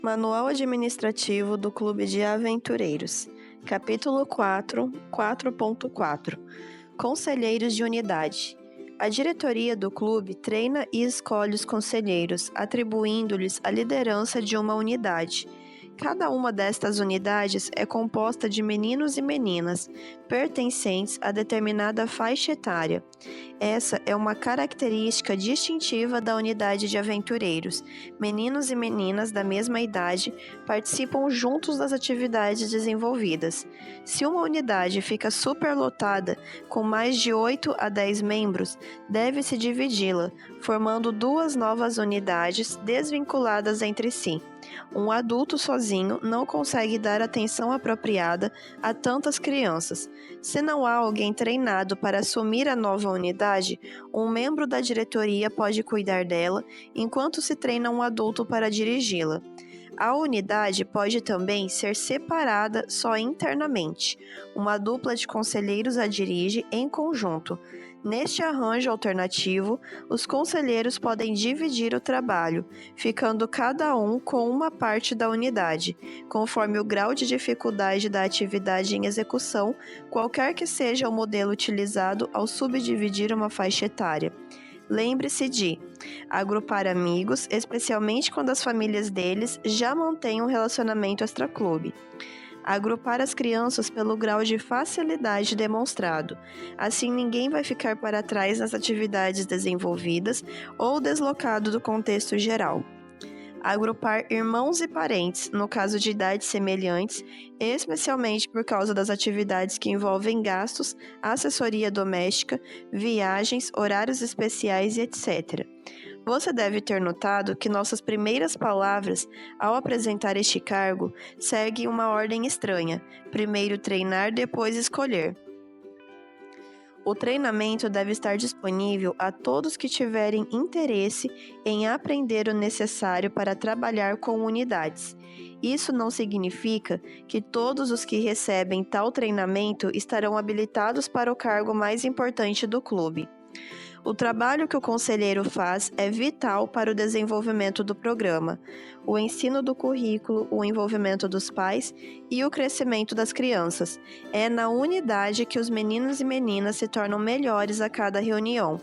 Manual Administrativo do Clube de Aventureiros. Capítulo 4, 4.4 Conselheiros de Unidade. A diretoria do clube treina e escolhe os conselheiros, atribuindo-lhes a liderança de uma unidade. Cada uma destas unidades é composta de meninos e meninas, pertencentes a determinada faixa etária. Essa é uma característica distintiva da unidade de aventureiros. Meninos e meninas da mesma idade participam juntos das atividades desenvolvidas. Se uma unidade fica superlotada, com mais de 8 a 10 membros, deve-se dividi-la, formando duas novas unidades desvinculadas entre si. Um adulto sozinho não consegue dar atenção apropriada a tantas crianças. Se não há alguém treinado para assumir a nova unidade, um membro da diretoria pode cuidar dela, enquanto se treina um adulto para dirigi-la. A unidade pode também ser separada só internamente. Uma dupla de conselheiros a dirige em conjunto. Neste arranjo alternativo, os conselheiros podem dividir o trabalho, ficando cada um com uma parte da unidade, conforme o grau de dificuldade da atividade em execução, qualquer que seja o modelo utilizado ao subdividir uma faixa etária. Lembre-se de agrupar amigos, especialmente quando as famílias deles já mantêm um relacionamento extraclube. Agrupar as crianças pelo grau de facilidade demonstrado. Assim, ninguém vai ficar para trás nas atividades desenvolvidas ou deslocado do contexto geral. Agrupar irmãos e parentes, no caso de idades semelhantes, especialmente por causa das atividades que envolvem gastos, assessoria doméstica, viagens, horários especiais e etc. Você deve ter notado que nossas primeiras palavras, ao apresentar este cargo, seguem uma ordem estranha: primeiro treinar, depois escolher. O treinamento deve estar disponível a todos que tiverem interesse em aprender o necessário para trabalhar com unidades. Isso não significa que todos os que recebem tal treinamento estarão habilitados para o cargo mais importante do clube. O trabalho que o conselheiro faz é vital para o desenvolvimento do programa, o ensino do currículo, o envolvimento dos pais e o crescimento das crianças. É na unidade que os meninos e meninas se tornam melhores a cada reunião.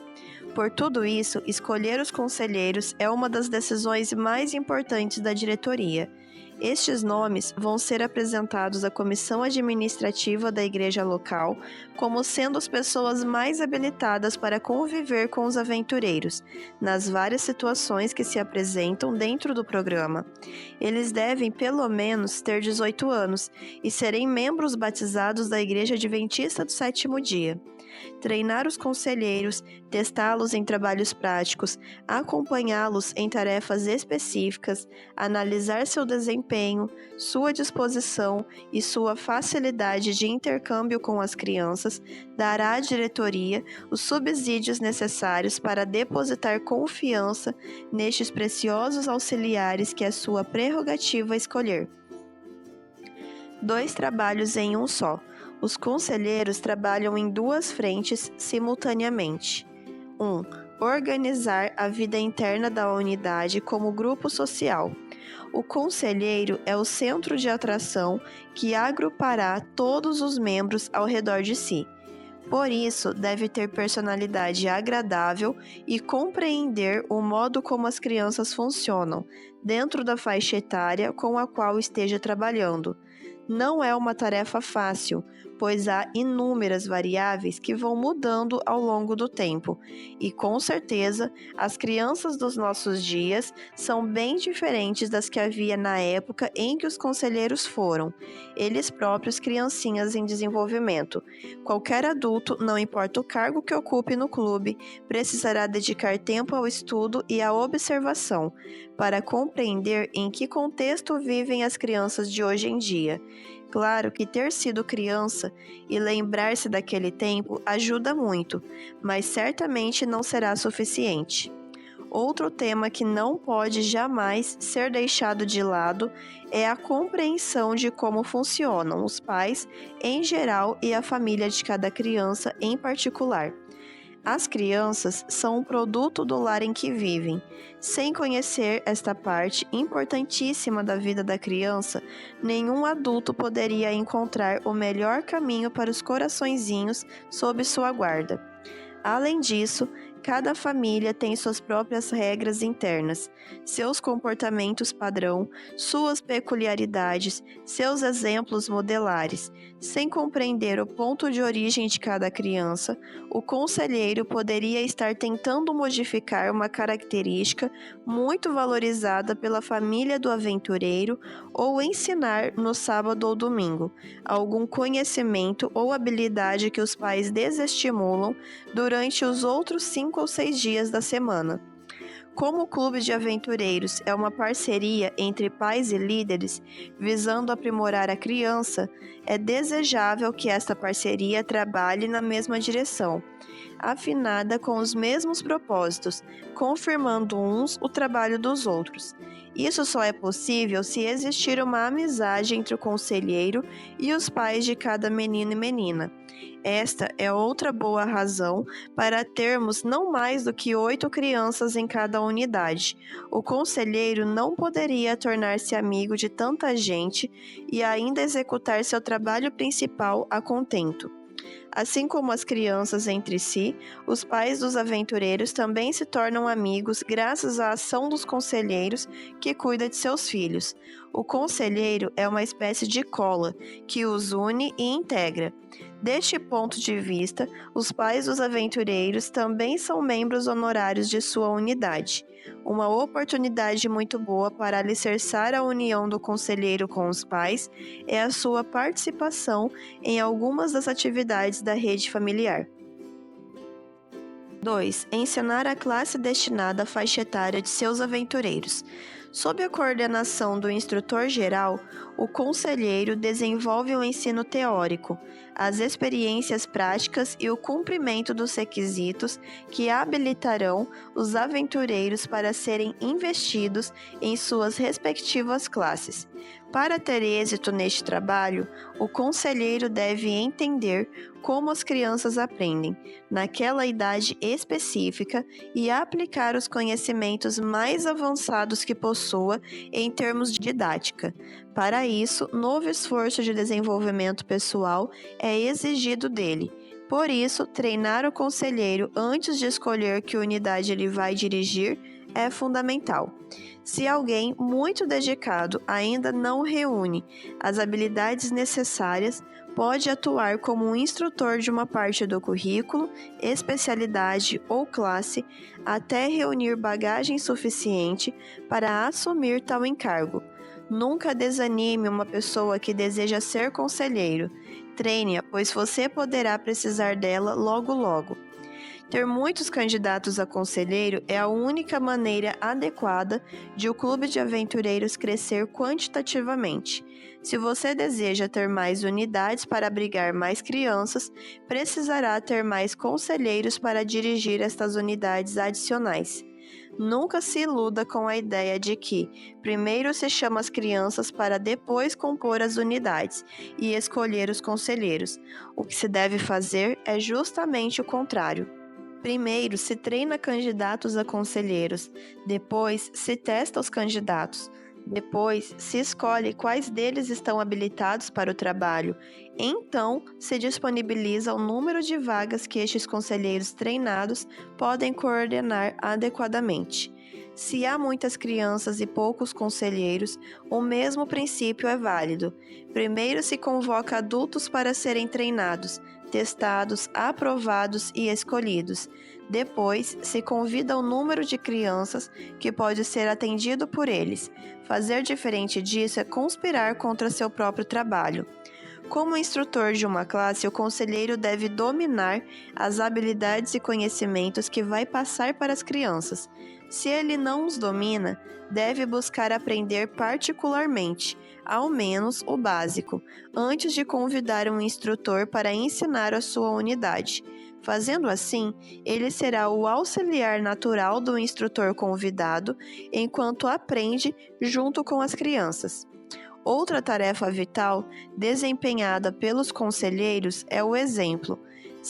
Por tudo isso, escolher os conselheiros é uma das decisões mais importantes da diretoria. Estes nomes vão ser apresentados à comissão administrativa da igreja local como sendo as pessoas mais habilitadas para conviver com os aventureiros, nas várias situações que se apresentam dentro do programa. Eles devem, pelo menos, ter 18 anos e serem membros batizados da Igreja Adventista do Sétimo Dia. Treinar os conselheiros, testá-los em trabalhos práticos, acompanhá-los em tarefas específicas, analisar seu desempenho, sua disposição e sua facilidade de intercâmbio com as crianças, dará à diretoria os subsídios necessários para depositar confiança nestes preciosos auxiliares que é sua prerrogativa escolher. 2 trabalhos em um só. Os conselheiros trabalham em 2 frentes simultaneamente. 1. Organizar a vida interna da unidade como grupo social. O conselheiro é o centro de atração que agrupará todos os membros ao redor de si. Por isso, deve ter personalidade agradável e compreender o modo como as crianças funcionam, dentro da faixa etária com a qual esteja trabalhando. Não é uma tarefa fácil, pois há inúmeras variáveis que vão mudando ao longo do tempo. E com certeza, as crianças dos nossos dias são bem diferentes das que havia na época em que os conselheiros foram, eles próprios criancinhas em desenvolvimento. Qualquer adulto, não importa o cargo que ocupe no clube, precisará dedicar tempo ao estudo e à observação, para compreender em que contexto vivem as crianças de hoje em dia. Claro que ter sido criança e lembrar-se daquele tempo ajuda muito, mas certamente não será suficiente. Outro tema que não pode jamais ser deixado de lado é a compreensão de como funcionam os pais em geral e a família de cada criança em particular. As crianças são um produto do lar em que vivem. Sem conhecer esta parte importantíssima da vida da criança, nenhum adulto poderia encontrar o melhor caminho para os coraçõezinhos sob sua guarda. Além disso, cada família tem suas próprias regras internas, seus comportamentos padrão, suas peculiaridades, seus exemplos modelares. Sem compreender o ponto de origem de cada criança, o conselheiro poderia estar tentando modificar uma característica muito valorizada pela família do aventureiro ou ensinar no sábado ou domingo algum conhecimento ou habilidade que os pais desestimulam durante os outros 5 ou 6 dias da semana. Como o Clube de Aventureiros é uma parceria entre pais e líderes visando aprimorar a criança, é desejável que esta parceria trabalhe na mesma direção, afinada com os mesmos propósitos, confirmando uns o trabalho dos outros. Isso só é possível se existir uma amizade entre o conselheiro e os pais de cada menino e menina. Esta é outra boa razão para termos não mais do que 8 crianças em cada unidade. O conselheiro não poderia tornar-se amigo de tanta gente e ainda executar seu trabalho principal a contento. Assim como as crianças entre si, os pais dos aventureiros também se tornam amigos graças à ação dos conselheiros que cuida de seus filhos. O conselheiro é uma espécie de cola que os une e integra. Deste ponto de vista, os pais dos aventureiros também são membros honorários de sua unidade. Uma oportunidade muito boa para alicerçar a união do conselheiro com os pais é a sua participação em algumas das atividades da rede familiar. 2. Ensinar a classe destinada à faixa etária de seus aventureiros. Sob a coordenação do instrutor-geral, o conselheiro desenvolve o ensino teórico, as experiências práticas e o cumprimento dos requisitos que habilitarão os aventureiros para serem investidos em suas respectivas classes. Para ter êxito neste trabalho, o conselheiro deve entender como as crianças aprendem, naquela idade específica, e aplicar os conhecimentos mais avançados que possua em termos de didática. Para isso, novo esforço de desenvolvimento pessoal é exigido dele. Por isso, treinar o conselheiro antes de escolher que unidade ele vai dirigir é fundamental. Se alguém muito dedicado ainda não reúne as habilidades necessárias, pode atuar como um instrutor de uma parte do currículo, especialidade ou classe, até reunir bagagem suficiente para assumir tal encargo. Nunca desanime uma pessoa que deseja ser conselheiro. Treine-a, pois você poderá precisar dela logo logo. Ter muitos candidatos a conselheiro é a única maneira adequada de o Clube de Aventureiros crescer quantitativamente. Se você deseja ter mais unidades para abrigar mais crianças, precisará ter mais conselheiros para dirigir estas unidades adicionais. Nunca se iluda com a ideia de que primeiro se chama as crianças para depois compor as unidades e escolher os conselheiros. O que se deve fazer é justamente o contrário. Primeiro se treina candidatos a conselheiros, depois se testa os candidatos, depois se escolhe quais deles estão habilitados para o trabalho, então se disponibiliza o número de vagas que estes conselheiros treinados podem coordenar adequadamente. Se há muitas crianças e poucos conselheiros, o mesmo princípio é válido. Primeiro se convoca adultos para serem treinados, testados, aprovados e escolhidos. Depois, se convida o número de crianças que pode ser atendido por eles. Fazer diferente disso é conspirar contra seu próprio trabalho. Como instrutor de uma classe, o conselheiro deve dominar as habilidades e conhecimentos que vai passar para as crianças. Se ele não os domina, deve buscar aprender particularmente, ao menos o básico, antes de convidar um instrutor para ensinar a sua unidade. Fazendo assim, ele será o auxiliar natural do instrutor convidado, enquanto aprende junto com as crianças. Outra tarefa vital desempenhada pelos conselheiros é o exemplo.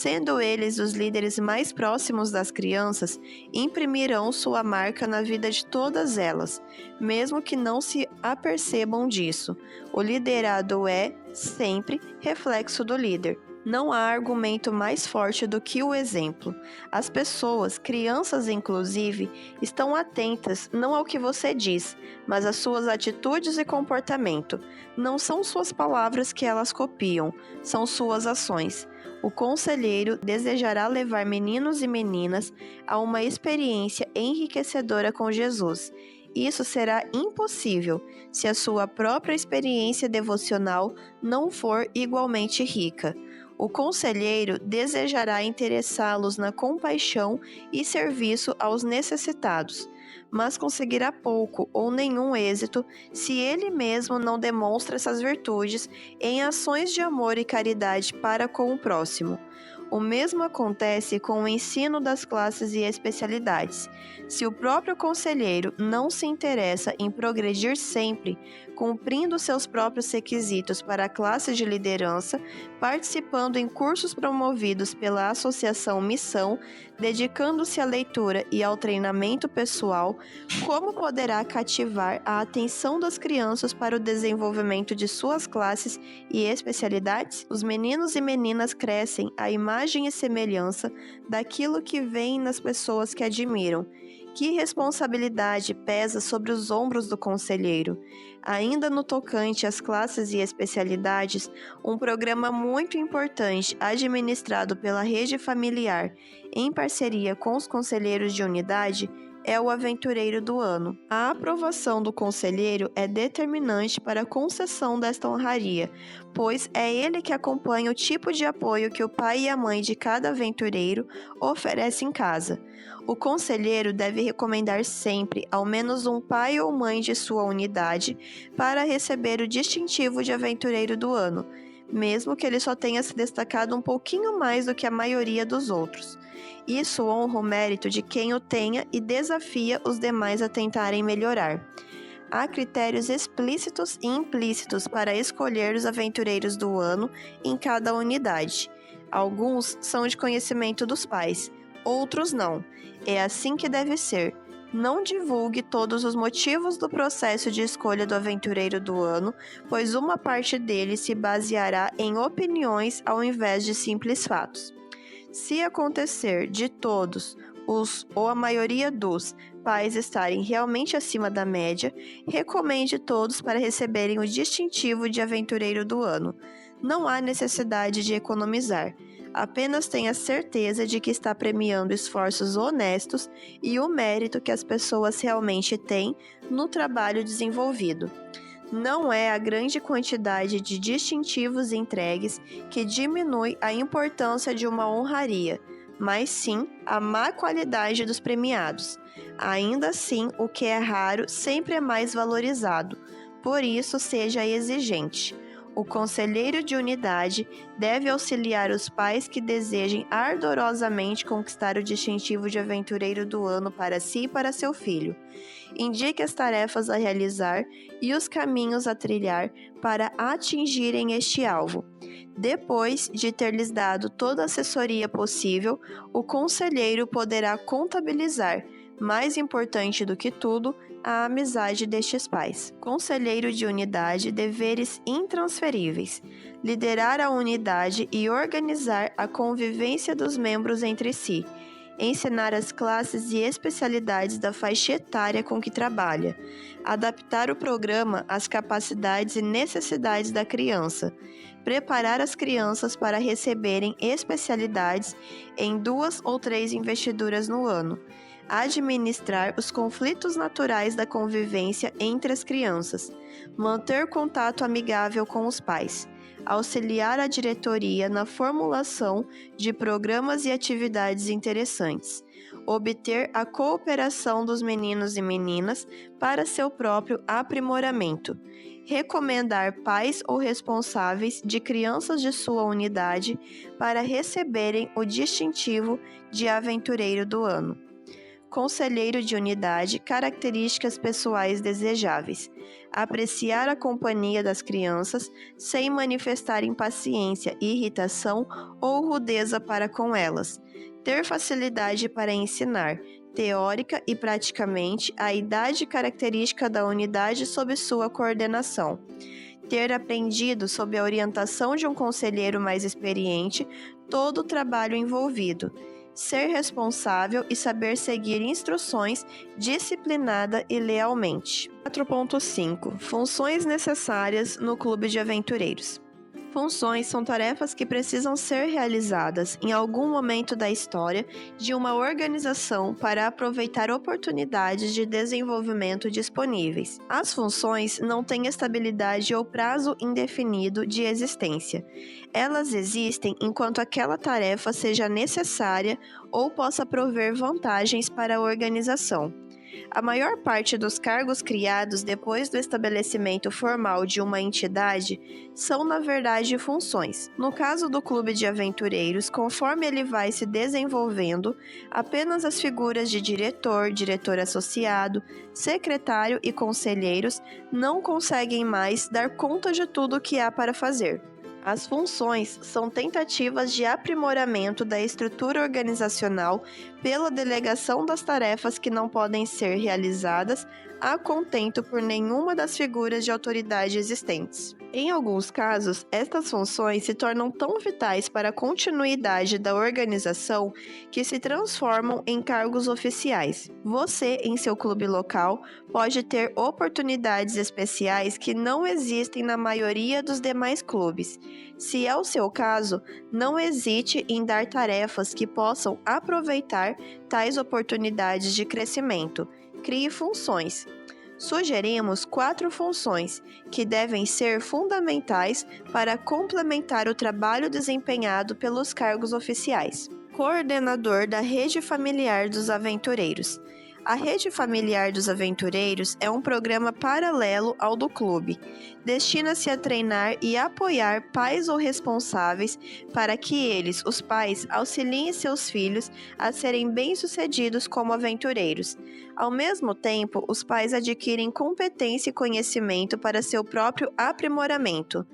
Sendo eles os líderes mais próximos das crianças, imprimirão sua marca na vida de todas elas, mesmo que não se apercebam disso. O liderado é, sempre, reflexo do líder. Não há argumento mais forte do que o exemplo. As pessoas, crianças inclusive, estão atentas não ao que você diz, mas às suas atitudes e comportamento. Não são suas palavras que elas copiam, são suas ações. O conselheiro desejará levar meninos e meninas a uma experiência enriquecedora com Jesus. Isso será impossível se a sua própria experiência devocional não for igualmente rica. O conselheiro desejará interessá-los na compaixão e serviço aos necessitados, mas conseguirá pouco ou nenhum êxito se ele mesmo não demonstra essas virtudes em ações de amor e caridade para com o próximo. O mesmo acontece com o ensino das classes e especialidades. Se o próprio conselheiro não se interessa em progredir sempre, cumprindo seus próprios requisitos para a classe de liderança, participando em cursos promovidos pela Associação Missão, dedicando-se à leitura e ao treinamento pessoal, como poderá cativar a atenção das crianças para o desenvolvimento de suas classes e especialidades? Os meninos e meninas crescem à imagem e semelhança daquilo que veem nas pessoas que admiram. Que responsabilidade pesa sobre os ombros do conselheiro? Ainda no tocante às classes e especialidades, um programa muito importante administrado pela Rede Familiar, em parceria com os conselheiros de unidade, é o Aventureiro do Ano. A aprovação do conselheiro é determinante para a concessão desta honraria, pois é ele que acompanha o tipo de apoio que o pai e a mãe de cada aventureiro oferecem em casa. O conselheiro deve recomendar sempre ao menos um pai ou mãe de sua unidade para receber o distintivo de Aventureiro do Ano, mesmo que ele só tenha se destacado um pouquinho mais do que a maioria dos outros. Isso honra o mérito de quem o tenha e desafia os demais a tentarem melhorar. Há critérios explícitos e implícitos para escolher os aventureiros do ano em cada unidade. Alguns são de conhecimento dos pais, outros não. É assim que deve ser. Não divulgue todos os motivos do processo de escolha do aventureiro do ano, pois uma parte dele se baseará em opiniões ao invés de simples fatos. Se acontecer de todos os ou a maioria dos pais estarem realmente acima da média, recomende todos para receberem o distintivo de aventureiro do ano. Não há necessidade de economizar. Apenas tenha certeza de que está premiando esforços honestos e o mérito que as pessoas realmente têm no trabalho desenvolvido. Não é a grande quantidade de distintivos entregues que diminui a importância de uma honraria, mas sim a má qualidade dos premiados. Ainda assim, o que é raro sempre é mais valorizado, por isso seja exigente. O conselheiro de unidade deve auxiliar os pais que desejem ardorosamente conquistar o distintivo de aventureiro do ano para si e para seu filho. Indique as tarefas a realizar e os caminhos a trilhar para atingirem este alvo. Depois de ter lhes dado toda a assessoria possível, o conselheiro poderá contabilizar, mais importante do que tudo, a amizade destes pais. Conselheiro de unidade, deveres intransferíveis: liderar a unidade e organizar a convivência dos membros entre si, ensinar as classes e especialidades da faixa etária com que trabalha, adaptar o programa às capacidades e necessidades da criança, preparar as crianças para receberem especialidades em 2 ou 3 investiduras no ano, administrar os conflitos naturais da convivência entre as crianças, manter contato amigável com os pais, auxiliar a diretoria na formulação de programas e atividades interessantes, obter a cooperação dos meninos e meninas para seu próprio aprimoramento, recomendar pais ou responsáveis de crianças de sua unidade para receberem o distintivo de aventureiro do ano. Conselheiro de unidade, características pessoais desejáveis. Apreciar a companhia das crianças sem manifestar impaciência, irritação ou rudeza para com elas. Ter facilidade para ensinar, teórica e praticamente, a idade característica da unidade sob sua coordenação. Ter aprendido, sob a orientação de um conselheiro mais experiente, todo o trabalho envolvido. Ser responsável e saber seguir instruções disciplinada e lealmente. 4.5. Funções necessárias no Clube de Aventureiros. Funções são tarefas que precisam ser realizadas em algum momento da história de uma organização para aproveitar oportunidades de desenvolvimento disponíveis. As funções não têm estabilidade ou prazo indefinido de existência. Elas existem enquanto aquela tarefa seja necessária ou possa prover vantagens para a organização. A maior parte dos cargos criados depois do estabelecimento formal de uma entidade são, na verdade, funções. No caso do Clube de Aventureiros, conforme ele vai se desenvolvendo, apenas as figuras de diretor, diretor associado, secretário e conselheiros não conseguem mais dar conta de tudo o que há para fazer. As funções são tentativas de aprimoramento da estrutura organizacional pela delegação das tarefas que não podem ser realizadas a contento por nenhuma das figuras de autoridade existentes. Em alguns casos, estas funções se tornam tão vitais para a continuidade da organização que se transformam em cargos oficiais. Você, em seu clube local, pode ter oportunidades especiais que não existem na maioria dos demais clubes. Se é o seu caso, não hesite em dar tarefas que possam aproveitar tais oportunidades de crescimento. Crie funções. Sugerimos 4 funções que devem ser fundamentais para complementar o trabalho desempenhado pelos cargos oficiais. Coordenador da Rede Familiar dos Aventureiros. A Rede Familiar dos Aventureiros é um programa paralelo ao do clube. Destina-se a treinar e apoiar pais ou responsáveis para que eles, os pais, auxiliem seus filhos a serem bem-sucedidos como aventureiros. Ao mesmo tempo, os pais adquirem competência e conhecimento para seu próprio aprimoramento.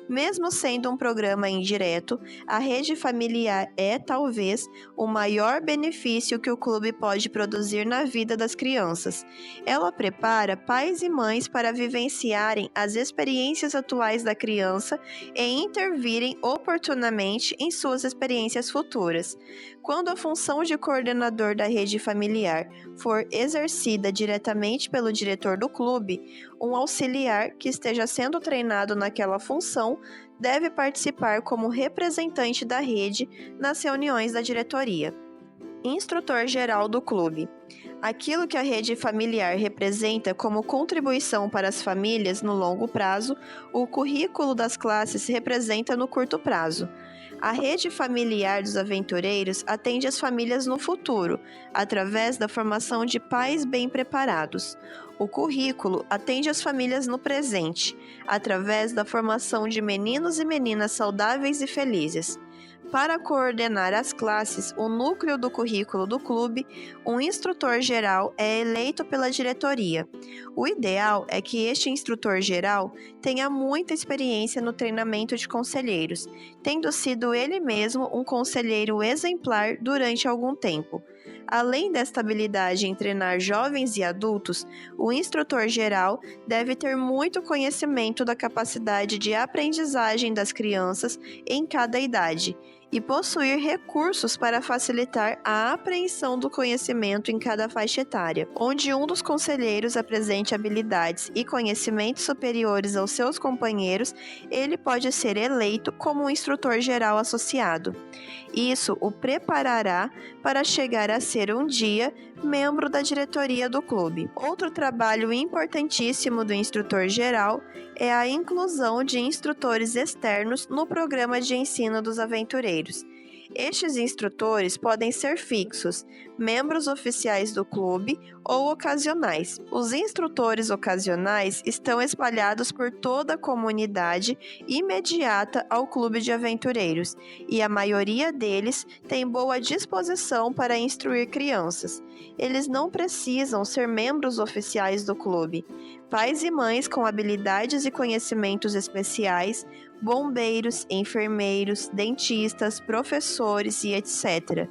Mesmo sendo um programa indireto, a rede familiar é, talvez, o maior benefício que o clube pode produzir na vida das crianças. Ela prepara pais e mães para vivenciarem as experiências atuais da criança e intervirem oportunamente em suas experiências futuras. Quando a função de coordenador da rede familiar for exercida diretamente pelo diretor do clube, um auxiliar que esteja sendo treinado naquela função deve participar como representante da rede nas reuniões da diretoria. Instrutor-geral do clube. Aquilo que a rede familiar representa como contribuição para as famílias no longo prazo, o currículo das classes representa no curto prazo. A rede familiar dos aventureiros atende as famílias no futuro, através da formação de pais bem preparados. O currículo atende as famílias no presente, através da formação de meninos e meninas saudáveis e felizes. Para coordenar as classes, o núcleo do currículo do clube, um instrutor-geral é eleito pela diretoria. O ideal é que este instrutor-geral tenha muita experiência no treinamento de conselheiros, tendo sido ele mesmo um conselheiro exemplar durante algum tempo. Além desta habilidade em treinar jovens e adultos, o instrutor-geral deve ter muito conhecimento da capacidade de aprendizagem das crianças em cada idade e possuir recursos para facilitar a apreensão do conhecimento em cada faixa etária. Onde um dos conselheiros apresente habilidades e conhecimentos superiores aos seus companheiros, ele pode ser eleito como um instrutor-geral associado. Isso o preparará para chegar a ser um dia membro da diretoria do clube. Outro trabalho importantíssimo do instrutor-geral é a inclusão de instrutores externos no programa de ensino dos aventureiros. Estes instrutores podem ser fixos, membros oficiais do clube ou ocasionais. Os instrutores ocasionais estão espalhados por toda a comunidade imediata ao clube de aventureiros, e a maioria deles tem boa disposição para instruir crianças. Eles não precisam ser membros oficiais do clube. Pais e mães com habilidades e conhecimentos especiais, bombeiros, enfermeiros, dentistas, professores e etc.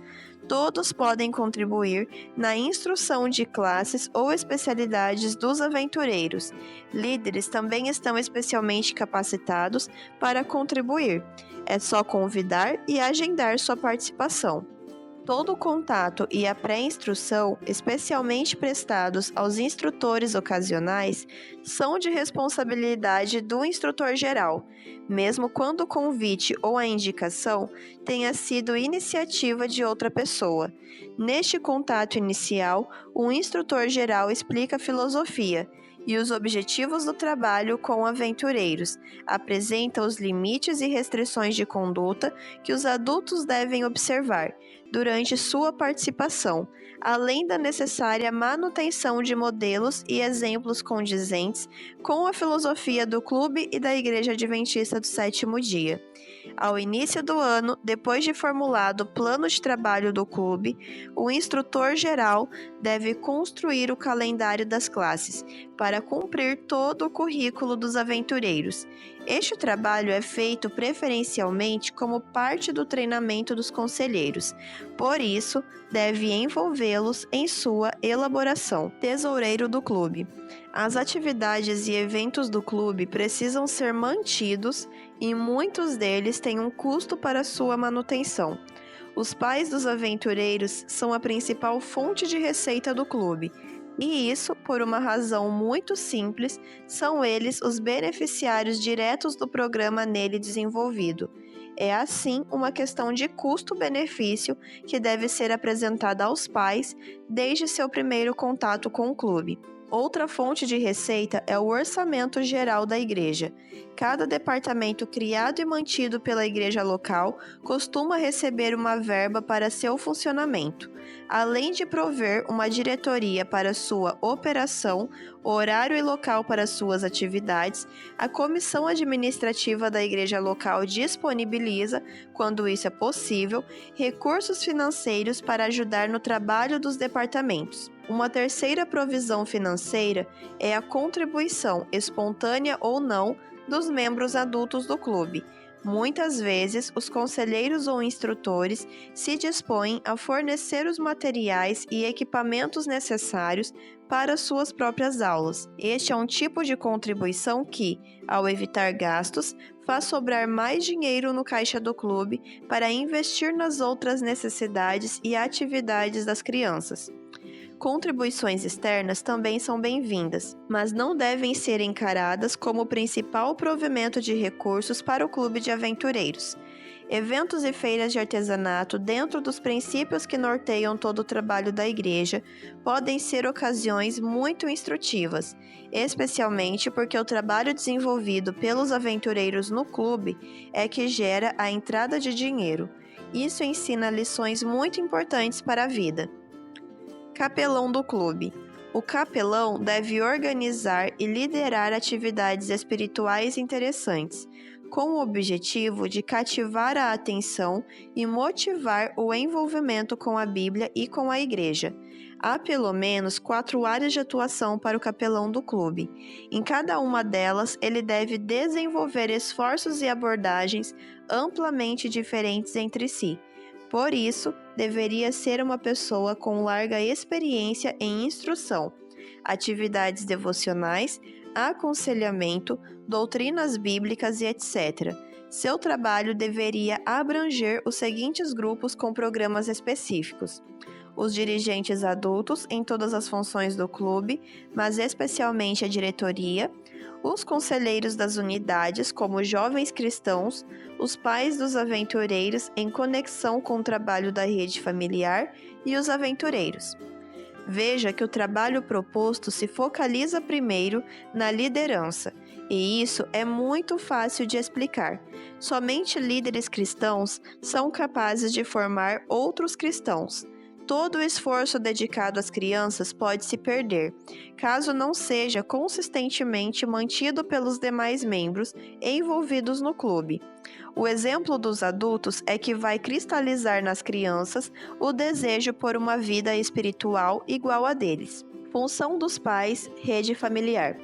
Todos podem contribuir na instrução de classes ou especialidades dos aventureiros. Líderes também estão especialmente capacitados para contribuir. É só convidar e agendar sua participação. Todo o contato e a pré-instrução, especialmente prestados aos instrutores ocasionais, são de responsabilidade do instrutor geral, mesmo quando o convite ou a indicação tenha sido iniciativa de outra pessoa. Neste contato inicial, o instrutor geral explica a filosofia e os objetivos do trabalho com aventureiros, apresenta os limites e restrições de conduta que os adultos devem observar durante sua participação, além da necessária manutenção de modelos e exemplos condizentes com a filosofia do clube e da Igreja Adventista do Sétimo Dia. Ao início do ano, depois de formulado o plano de trabalho do clube, o instrutor geral deve construir o calendário das classes para cumprir todo o currículo dos aventureiros. Este trabalho é feito preferencialmente como parte do treinamento dos conselheiros, por isso, deve envolvê-los em sua elaboração. Tesoureiro do clube. As atividades e eventos do clube precisam ser mantidos e muitos deles têm um custo para sua manutenção. Os pais dos aventureiros são a principal fonte de receita do clube. E isso, por uma razão muito simples, são eles os beneficiários diretos do programa nele desenvolvido. É assim uma questão de custo-benefício que deve ser apresentada aos pais desde seu primeiro contato com o clube. Outra fonte de receita é o orçamento geral da igreja. Cada departamento criado e mantido pela igreja local costuma receber uma verba para seu funcionamento, além de prover uma diretoria para sua operação, horário e local para suas atividades. A comissão administrativa da igreja local disponibiliza, quando isso é possível, recursos financeiros para ajudar no trabalho dos departamentos. Uma terceira provisão financeira é a contribuição, espontânea ou não, dos membros adultos do clube. Muitas vezes, os conselheiros ou instrutores se dispõem a fornecer os materiais e equipamentos necessários para suas próprias aulas. Este é um tipo de contribuição que, ao evitar gastos, faz sobrar mais dinheiro no caixa do clube para investir nas outras necessidades e atividades das crianças. Contribuições externas também são bem-vindas, mas não devem ser encaradas como o principal provimento de recursos para o clube de aventureiros. Eventos e feiras de artesanato, dentro dos princípios que norteiam todo o trabalho da igreja, podem ser ocasiões muito instrutivas, especialmente porque o trabalho desenvolvido pelos aventureiros no clube é que gera a entrada de dinheiro. Isso ensina lições muito importantes para a vida. Capelão do clube. O capelão deve organizar e liderar atividades espirituais interessantes, com o objetivo de cativar a atenção e motivar o envolvimento com a Bíblia e com a igreja. Há pelo menos 4 áreas de atuação para o capelão do clube. Em cada uma delas, ele deve desenvolver esforços e abordagens amplamente diferentes entre si. Por isso, deveria ser uma pessoa com larga experiência em instrução, atividades devocionais, aconselhamento, doutrinas bíblicas e etc. Seu trabalho deveria abranger os seguintes grupos com programas específicos: os dirigentes adultos em todas as funções do clube, mas especialmente a diretoria, os conselheiros das unidades, como jovens cristãos, os pais dos aventureiros em conexão com o trabalho da rede familiar e os aventureiros. Veja que o trabalho proposto se focaliza primeiro na liderança E isso é muito fácil de explicar. Somente líderes cristãos são capazes de formar outros cristãos. Todo o esforço dedicado às crianças pode se perder, caso não seja consistentemente mantido pelos demais membros envolvidos no clube. O exemplo dos adultos é que vai cristalizar nas crianças o desejo por uma vida espiritual igual a deles. Função dos pais, rede familiar.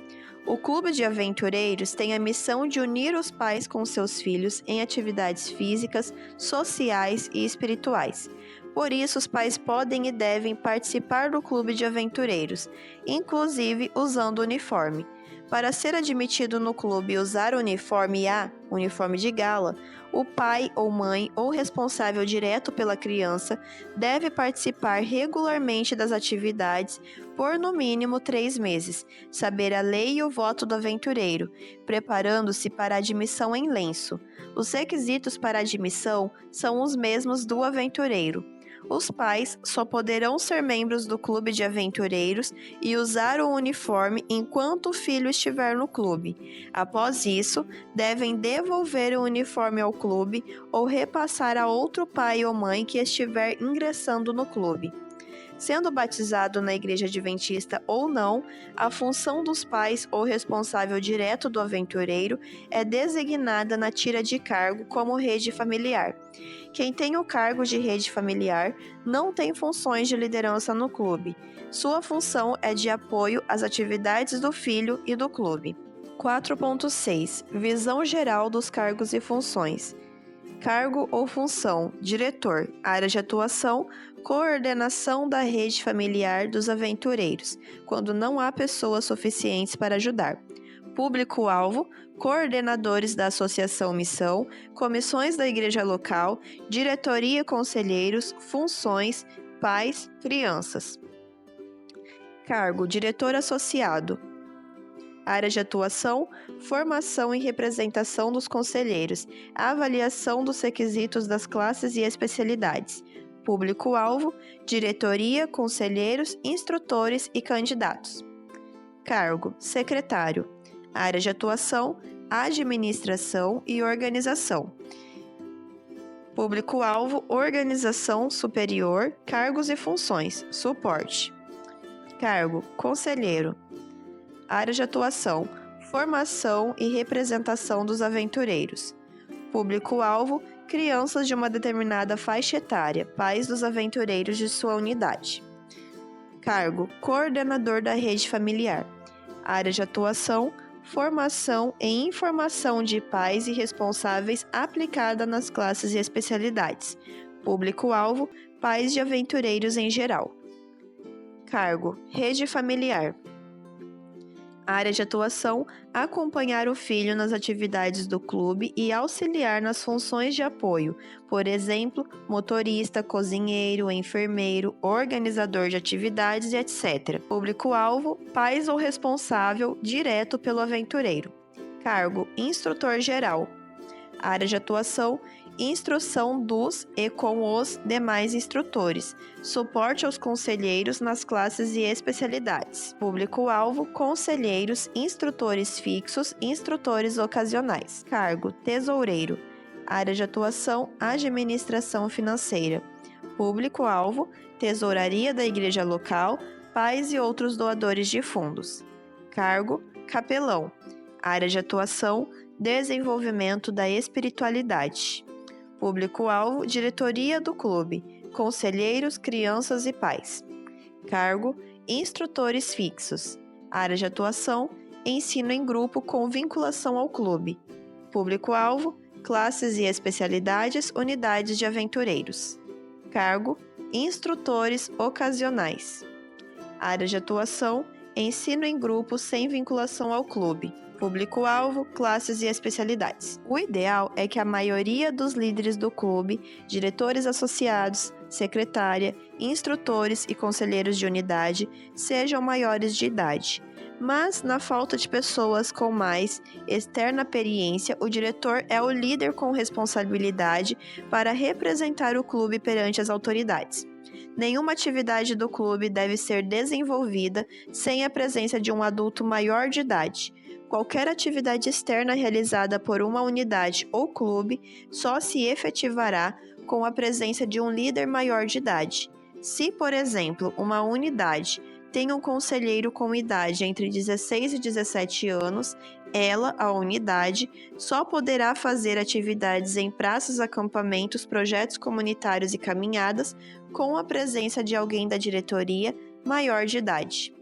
O Clube de Aventureiros tem a missão de unir os pais com seus filhos em atividades físicas, sociais e espirituais. Por isso, os pais podem e devem participar do Clube de Aventureiros, inclusive usando uniforme. Para ser admitido no clube e usar o uniforme A, uniforme de gala, o pai ou mãe ou responsável direto pela criança deve participar regularmente das atividades por no mínimo 3 meses, saber a lei e o voto do aventureiro, preparando-se para a admissão em lenço. Os requisitos para a admissão são os mesmos do aventureiro. Os pais só poderão ser membros do clube de aventureiros e usar o uniforme enquanto o filho estiver no clube. Após isso, devem devolver o uniforme ao clube ou repassar a outro pai ou mãe que estiver ingressando no clube. Sendo batizado na igreja adventista ou não, a função dos pais ou responsável direto do aventureiro é designada na tira de cargo como rede familiar. Quem tem o cargo de rede familiar não tem funções de liderança no clube. Sua função é de apoio às atividades do filho e do clube. 4.6 Visão geral dos cargos e funções. Cargo ou função: diretor, área de atuação, coordenação da rede familiar dos aventureiros, quando não há pessoas suficientes para ajudar. Público-alvo: coordenadores da associação missão, comissões da igreja local, diretoria e conselheiros, funções, pais, crianças. Cargo: diretor associado. Área de atuação: formação e representação dos conselheiros, avaliação dos requisitos das classes e especialidades. Público-alvo: diretoria, conselheiros, instrutores e candidatos. Cargo: secretário. Área de atuação: administração e organização. Público-alvo: organização superior, cargos e funções, suporte. Cargo: conselheiro. Área de atuação: formação e representação dos aventureiros. Público-alvo: crianças de uma determinada faixa etária, pais dos aventureiros de sua unidade. Cargo: coordenador da rede familiar. Área de atuação: formação e informação de pais e responsáveis aplicada nas classes e especialidades. Público-alvo: pais de aventureiros em geral. Cargo: rede familiar. Área de atuação: acompanhar o filho nas atividades do clube e auxiliar nas funções de apoio, por exemplo, motorista, cozinheiro, enfermeiro, organizador de atividades e etc. Público-alvo: pais ou responsável direto pelo aventureiro. Cargo: instrutor geral. Área de atuação: instrução dos e com os demais instrutores, suporte aos conselheiros nas classes e especialidades. Público-alvo: conselheiros, instrutores fixos, instrutores ocasionais. Cargo: tesoureiro. Área de atuação: administração financeira. Público-alvo: tesouraria da igreja local, pais e outros doadores de fundos. Cargo: capelão. Área de atuação: desenvolvimento da espiritualidade. Público-alvo: diretoria do clube, conselheiros, crianças e pais. Cargo: instrutores fixos. Área de atuação: ensino em grupo com vinculação ao clube. Público-alvo: classes e especialidades, unidades de aventureiros. Cargo: instrutores ocasionais. Área de atuação: ensino em grupo sem vinculação ao clube. Público-alvo, classes e especialidades. O ideal é que a maioria dos líderes do clube, diretores associados, secretária, instrutores e conselheiros de unidade sejam maiores de idade. Mas, na falta de pessoas com mais externa experiência, o diretor é o líder com responsabilidade para representar o clube perante as autoridades. Nenhuma atividade do clube deve ser desenvolvida sem a presença de um adulto maior de idade. Qualquer atividade externa realizada por uma unidade ou clube só se efetivará com a presença de um líder maior de idade. Se, por exemplo, uma unidade tem um conselheiro com idade entre 16 e 17 anos, ela, a unidade, só poderá fazer atividades em praças, acampamentos, projetos comunitários e caminhadas com a presença de alguém da diretoria maior de idade.